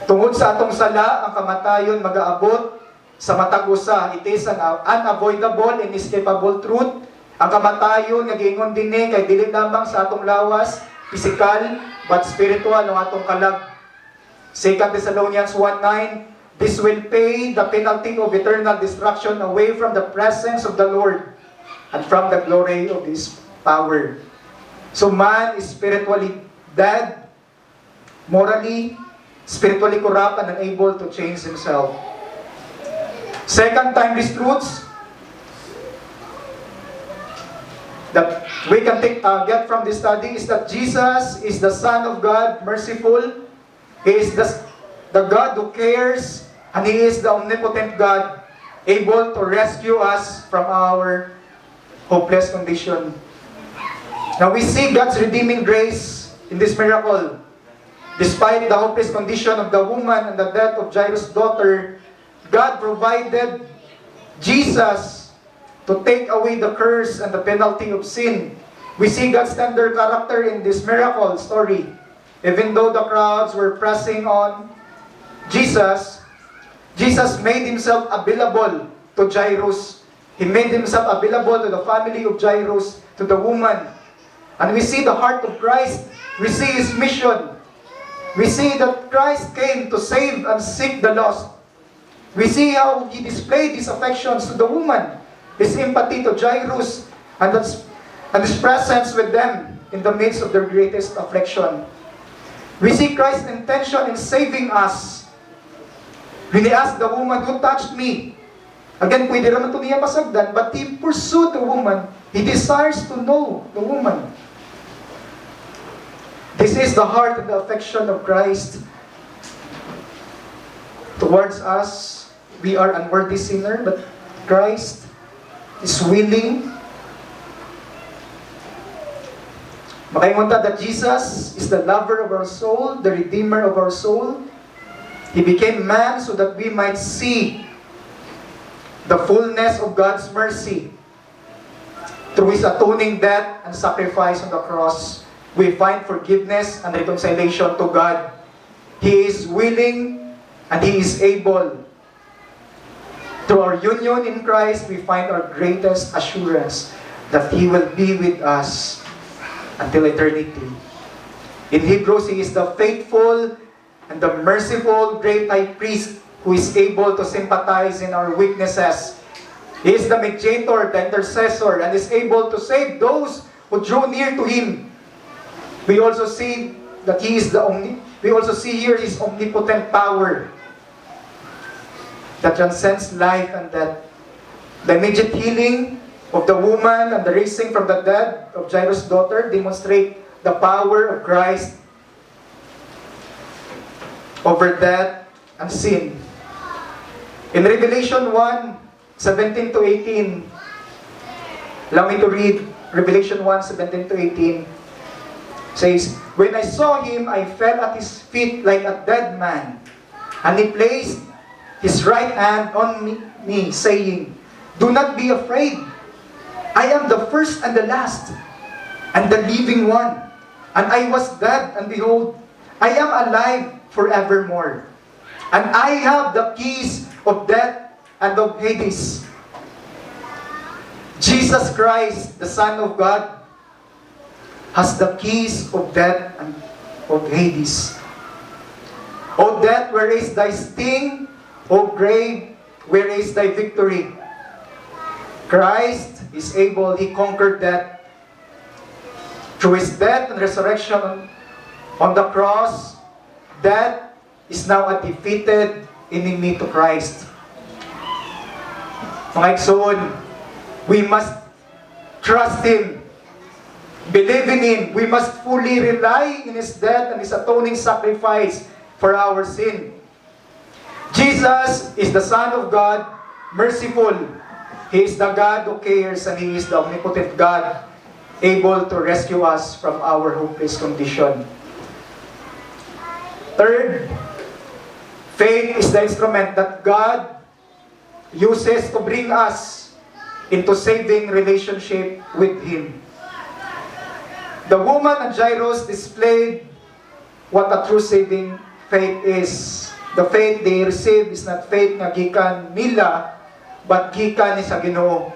Tungod sa atong sala, ang kamatayon mag-aabot sa matag usa. It is an unavoidable, inescapable truth. Ang kamatayon nga giingon dinhi kay dili lamang sa atong lawas, physical, but spiritual ang atong kalag. 2 Thessalonians 1:9, this will pay the penalty of eternal destruction away from the presence of the Lord and from the glory of His power. So man is spiritually dead, morally, spiritually corrupt, and unable to change himself. Second timeless truths that we can get from this study is that Jesus is the Son of God, merciful. He is the God who cares, and He is the omnipotent God, able to rescue us from our hopeless condition. Now we see God's redeeming grace in this miracle. Despite the hopeless condition of the woman and the death of Jairus' daughter, God provided Jesus to take away the curse and the penalty of sin. We see God's tender character in this miracle story. Even though the crowds were pressing on Jesus, Jesus made Himself available to Jairus. He made Himself available to the family of Jairus, to the woman. And we see the heart of Christ. We see His mission. We see that Christ came to save and seek the lost. We see how He displayed His affections to the woman, His empathy to Jairus, and His presence with them in the midst of their greatest affliction. We see Christ's intention in saving us. When He asked the woman, who touched me? Again, pwede naman ito niya pasagdan, but He pursued the woman. He desires to know the woman. This is the heart and the affection of Christ towards us. We are unworthy sinner, but Christ is willing. Makaingunta that Jesus is the lover of our soul, the redeemer of our soul. He became man so that we might see the fullness of God's mercy. Through His atoning death and sacrifice on the cross, we find forgiveness and reconciliation to God. He is willing and He is able. Through our union in Christ, we find our greatest assurance that He will be with us until eternity. In Hebrews, He is the faithful and the merciful great high priest who is able to sympathize in our weaknesses. He is the mediator, the intercessor, and is able to save those who draw near to Him. We also see that He is we also see here His omnipotent power that transcends life and death. The immediate healing of the woman and the raising from the dead of Jairus' daughter demonstrate the power of Christ over death and sin. In Revelation 1:17 to 18, allow me to read Revelation 1:17 to 18. Says, when I saw Him, I fell at His feet like a dead man, and He placed His right hand on me, saying, do not be afraid. I am the first and the last, and the living one. And I was dead, and behold, I am alive forevermore. And I have the keys of death and of Hades. Jesus Christ, the Son of God, has the keys of death and of Hades. O death, where is thy sting? O grave, where is thy victory? Christ is able, He conquered death. Through His death and resurrection on the cross, death is now a defeated enemy to Christ. Mga igsoon, we must trust Him, believe in Him. We must fully rely in His death and His atoning sacrifice for our sin. Jesus is the Son of God, merciful. He is the God who cares, and He is the omnipotent God, able to rescue us from our hopeless condition. Third, faith is the instrument that God uses to bring us into saving relationship with Him. The woman and Jairus displayed what a true saving faith is. The faith they received is not faith nga gikan nila, but gikan ni sa Ginoo.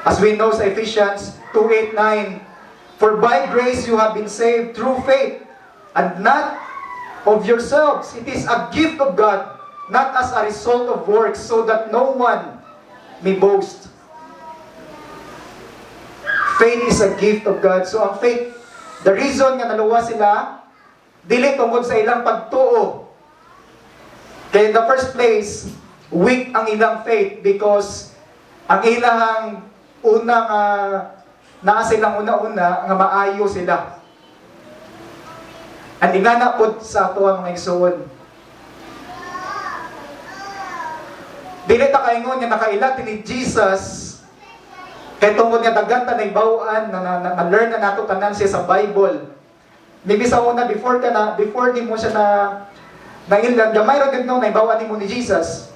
As we know sa Ephesians 2:8-9, for by grace you have been saved through faith, and not of yourselves. It is a gift of God, not as a result of works, so that no one may boast. Faith is a gift of God. So ang faith, the reason nga naluwa sila, dili tungkol sa ilang pagtuo. Kaya in the first place, weak ang ilang faith because ang ilang unang naa silang una-una nga maayo sila. And ingana po sa ato ang mga igsoon. Dili ta kaingon nga nakailat ni Jesus kay tungod nga daghan ta naibawaan na learn na nato tanan siya sa Bible. Maybe sa una before di mo siya na ilan gamay ra gid no naibawaan nimo ni Jesus.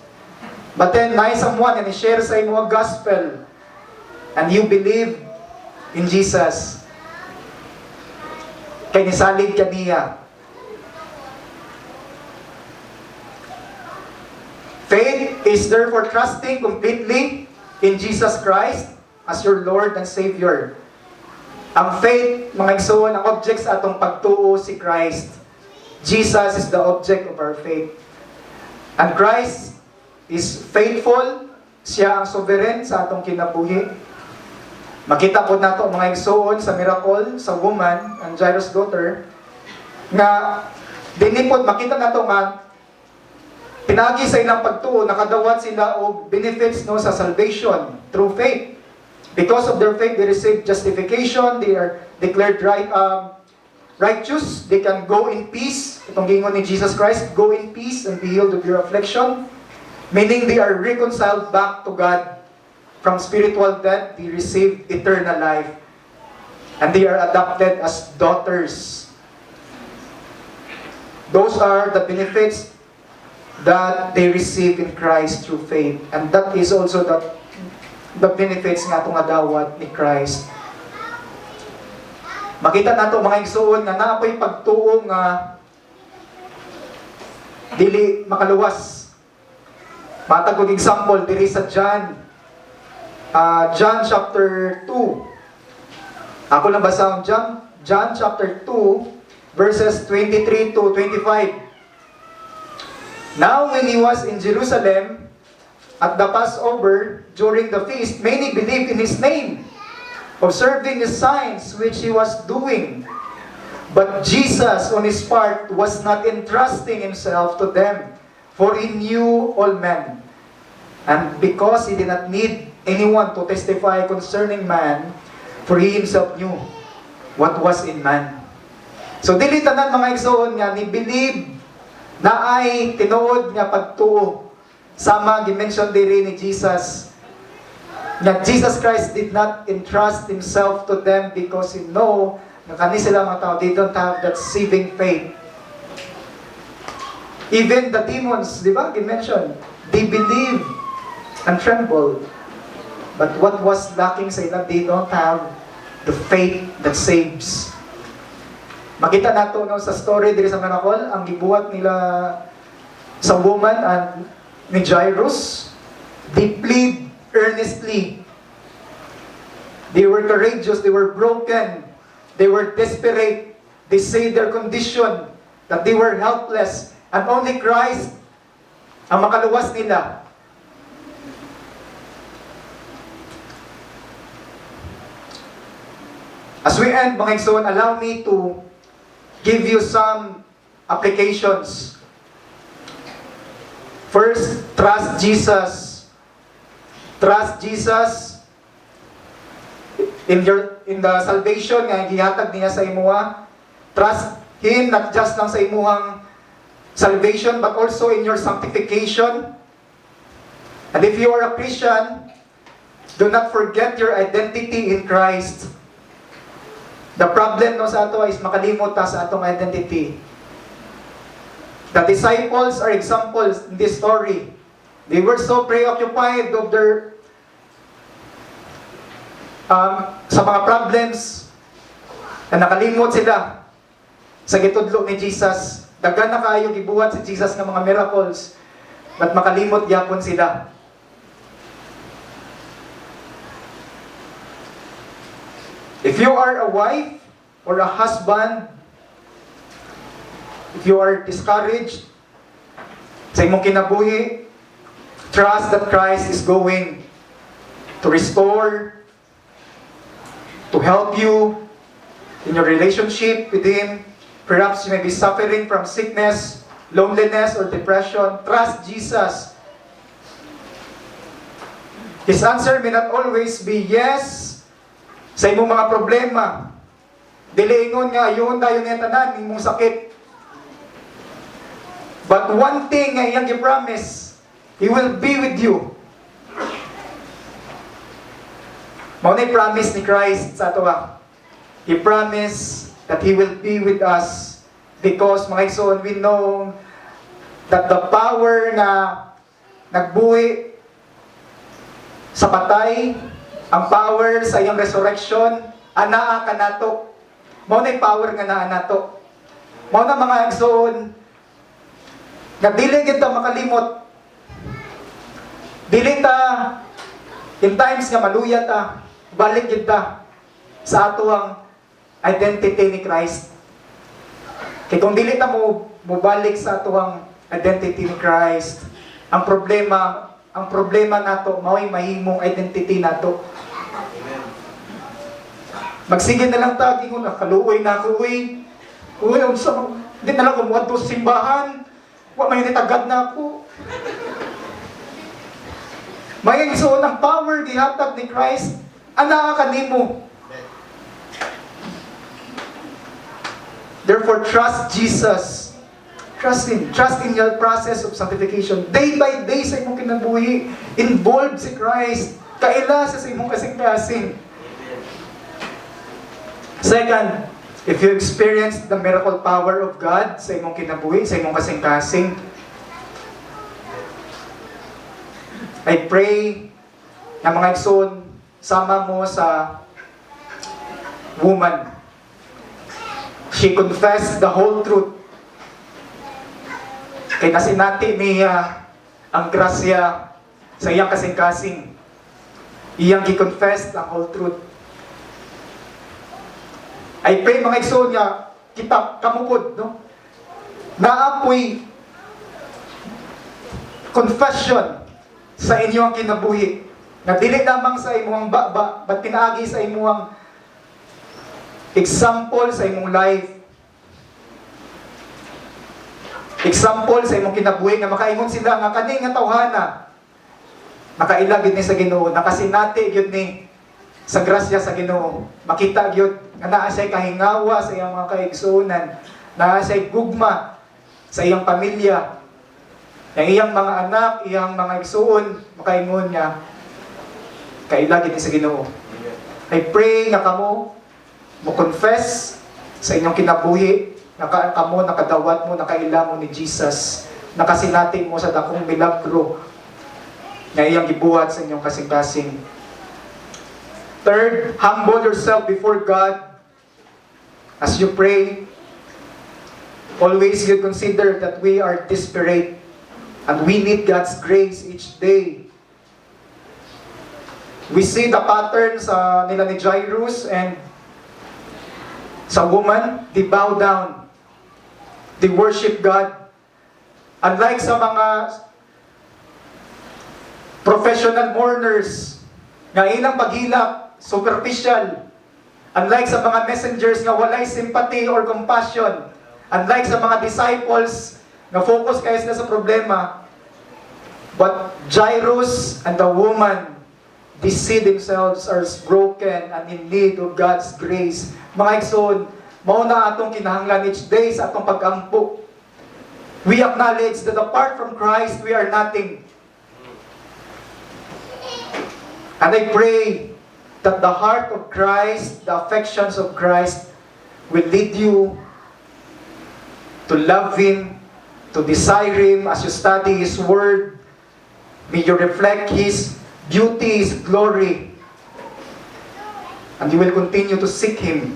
But then na someone and share sa imo ang gospel and you believe in Jesus. Kay nisalig ka niya. Faith is therefore trusting completely in Jesus Christ as your Lord and Savior. Ang faith, mga igsoon, ang object sa atong pagtuo si Christ. Jesus is the object of our faith. And Christ is faithful. Siya ang sovereign sa atong kinabuhi. Makita po nato mga igsoon sa miracle sa woman, ang Jairus' daughter, nga Dinipod, makita na to nga, pinagi sa ilang pagtuo, nakadawat sila og benefits no sa salvation through faith. Because of their faith, they receive justification, they are declared righteous, they can go in peace. Itong gingon ni Jesus Christ, go in peace and be healed of your affliction. Meaning they are reconciled back to God. From spiritual death, they receive eternal life. And they are adopted as daughters. Those are the benefits that they receive in Christ through faith. And that is also the benefits nga itong adawat ni Christ. Makita nato mga igsoon nga naapoy pagtuo nga dili makaluwas. Matag og example diri sa John chapter 2. Ako lang basa ang John chapter 2 verses 23 to 25. Now when he was in Jerusalem at the Passover during the feast, many believed in his name, observing the signs which he was doing. But Jesus, on his part, was not entrusting himself to them, for he knew all men. And because he did not need anyone to testify concerning man, for he himself knew what was in man. So dili tanan mga igsoon nga ni believe na ay tinuod nga pagtuo. Sama gi-mention diri ni Jesus that Jesus Christ did not entrust himself to them because he know na kani sila mga tao, they don't have that saving faith. Even the demons, di ba, gi-mention, they believe and tremble. But what was lacking sa ila, they don't have the faith that saves. Makita nato no, sa story diri sa Manakol, ang gibuhat nila sa woman and ni Jairus, they plead earnestly. They were courageous, they were broken, they were desperate. They say their condition, that they were helpless, and only Christ ang makaluwas nila. As we end, mga igsoon, allow me to give you some applications. First, trust Jesus. Trust Jesus in the salvation nga gihatag niya sa imuha. Trust Him not just lang sa imuhang salvation but also in your sanctification. And if you are a Christian, do not forget your identity in Christ. The problem no sa ato is makalimot ta sa atong identity. The disciples are examples in this story. They were so preoccupied of their sa mga problems na nakalimot sila sa gitudlo ni Jesus. Daghan na kaayo gibuhat si Jesus ng mga miracles, but makalimot gyapon sila. If you are a wife or a husband, if you are discouraged sa imong kinabuhi, trust that Christ is going to restore, to help you in your relationship with Him. Perhaps you may be suffering from sickness, loneliness, or depression. Trust Jesus. His answer may not always be yes sa imong mga problema. Dili ingon nga, yun dayon nga tanan, imong sakit. But one thing nga iyang gi-promise, He will be with you. Mao na promise ni Christ sa ato ba? He promised that He will be with us because mga igsoon, we know that the power na nagbuhi sa patay, ang power sa iyang resurrection, anaa ka nato. Mao na power nga naa nato. Mao na mga igsoon, nga dili kita makalimot. Dili ta in times nga maluya ta, balik kita sa ato ang identity ni Christ. Kaya kung dili ta mo balik sa ato ang identity ni Christ, ang problema nato mao'y mahimong identity nato. Magsige na lang ta, gingon na kaluoy na ako, uy, unsa Hindi na lang kumuha to sa simbahan. Wa may nitagad na ako. May igsoon ang power gihatag ni Christ ana kanimo. Therefore, trust Jesus. Trust Him. Trust in your process of sanctification. Day by day sa imong kinabuhi, involved si Christ. Kaila sa imong kasing-kasing. Second, if you experience the miracle power of God sa imong kinabuhi, sa imong kasing-kasing, I pray na mga igsoon, sama mo sa woman. She confessed the whole truth. Kaya nasinati niya ang grasya sa iyang kasing-kasing. Iyang gi-confess ang whole truth. I pray mga igsoon nga, kita kamupod, no? Naapoy confession sa inyong kinabuhi. Na dili lamang sa imong baba, but pinaagi sa imong example sa imong life. Example sa imong kinabuhi nga makaingon sila nga kani nga tawhana nakailag gid ni sa Ginoo, nakasinati gyud ni sa grasya sa Ginoo. Makita gyud nga naa siya kahingawa sa iyang mga kaigsuonan, naa siya gugma sa iyang pamilya. Ang iyang mga anak, iyang mga igsuon, makaingon nga kailag gid ni sa Ginoo. I pray nga kamo mo confess sa inyong kinabuhi, kamo nakadawat mo, nakaila mo ni Jesus, nakasinati mo sa dakong milagro na iyang gibuhat sa inyong kasing-kasing. Third, humble yourself before God as you pray. Always you consider that we are desperate and we need God's grace each day. We see the pattern sa nila ni Jairus and sa woman, they bow down. They worship God. Unlike sa mga professional mourners, nga ilang paghilak, superficial. Unlike sa mga messengers nga walay sympathy or compassion. Unlike sa mga disciples nga focus kayo sila sa problema. But Jairus and the woman, they see themselves as broken and in need of God's grace. Mga igsoon, mao na atong kinahanglan each day sa atong pag-ampo. We acknowledge that apart from Christ, we are nothing. And I pray that the heart of Christ, the affections of Christ, will lead you to love Him, to desire Him as you study His Word. May you reflect His beauty, His glory, and you will continue to seek Him.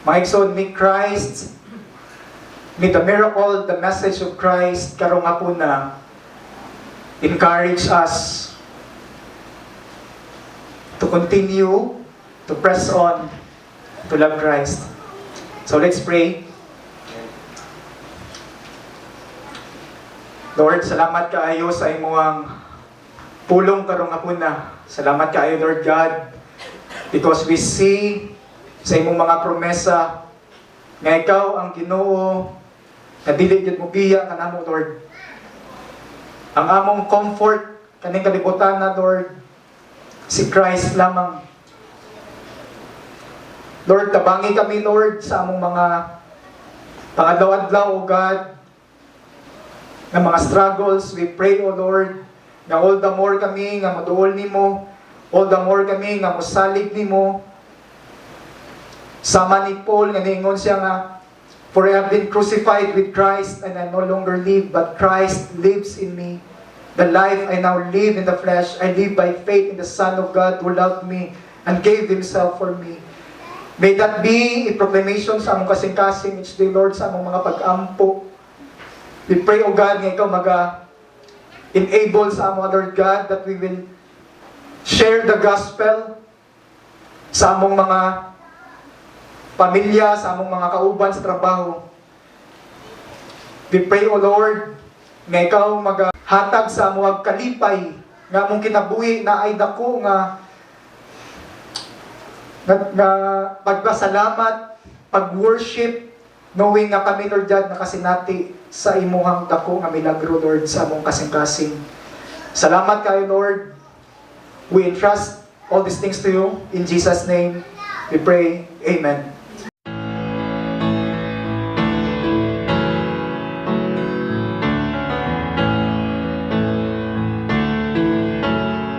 Mga igsoon, may Christ, may the miracle, the message of Christ, karong nga po na encourage us to continue to press on to love Christ. So let's pray. Lord, salamat kaayo sa imong pulong karong hapon na. Salamat kaayo, Lord God, because we see sa imong mga promesa nga ikaw ang Ginoo na dili gyud mo biya kanamo, Lord. Ang among comfort kaning kalibutan na, Lord, si Christ lamang. Lord, tabangi kami, Lord, sa among mga pangadlaw-adlaw, O God, ng mga struggles. We pray, O Lord, na all the more kami nga maduol nimo, all the more kami nga mosalig nimo. Sama ni Paul nga niingon siya nga, for I have been crucified with Christ and I no longer live, but Christ lives in me. The life I now live in the flesh, I live by faith in the Son of God who loved me and gave Himself for me. May that be a proclamation sa among kasing-kasing each day, Lord, sa among mga pag-ampo. We pray, O God, nga ikaw enable sa among, Lord God, that we will share the gospel sa among mga pamilya, sa among mga kauban sa trabaho. We pray, O Lord, nga ikaw hatag sa among kalipay nga among kinabuhi na ay dako nga nga pagpasalamat, pag-worship, knowing nga kami, Lord God, nakasinati sa imuhang dako nga milagro, Lord, sa among kasing-kasing. Salamat kayo, Lord. We entrust all these things to you. In Jesus' name, we pray. Amen.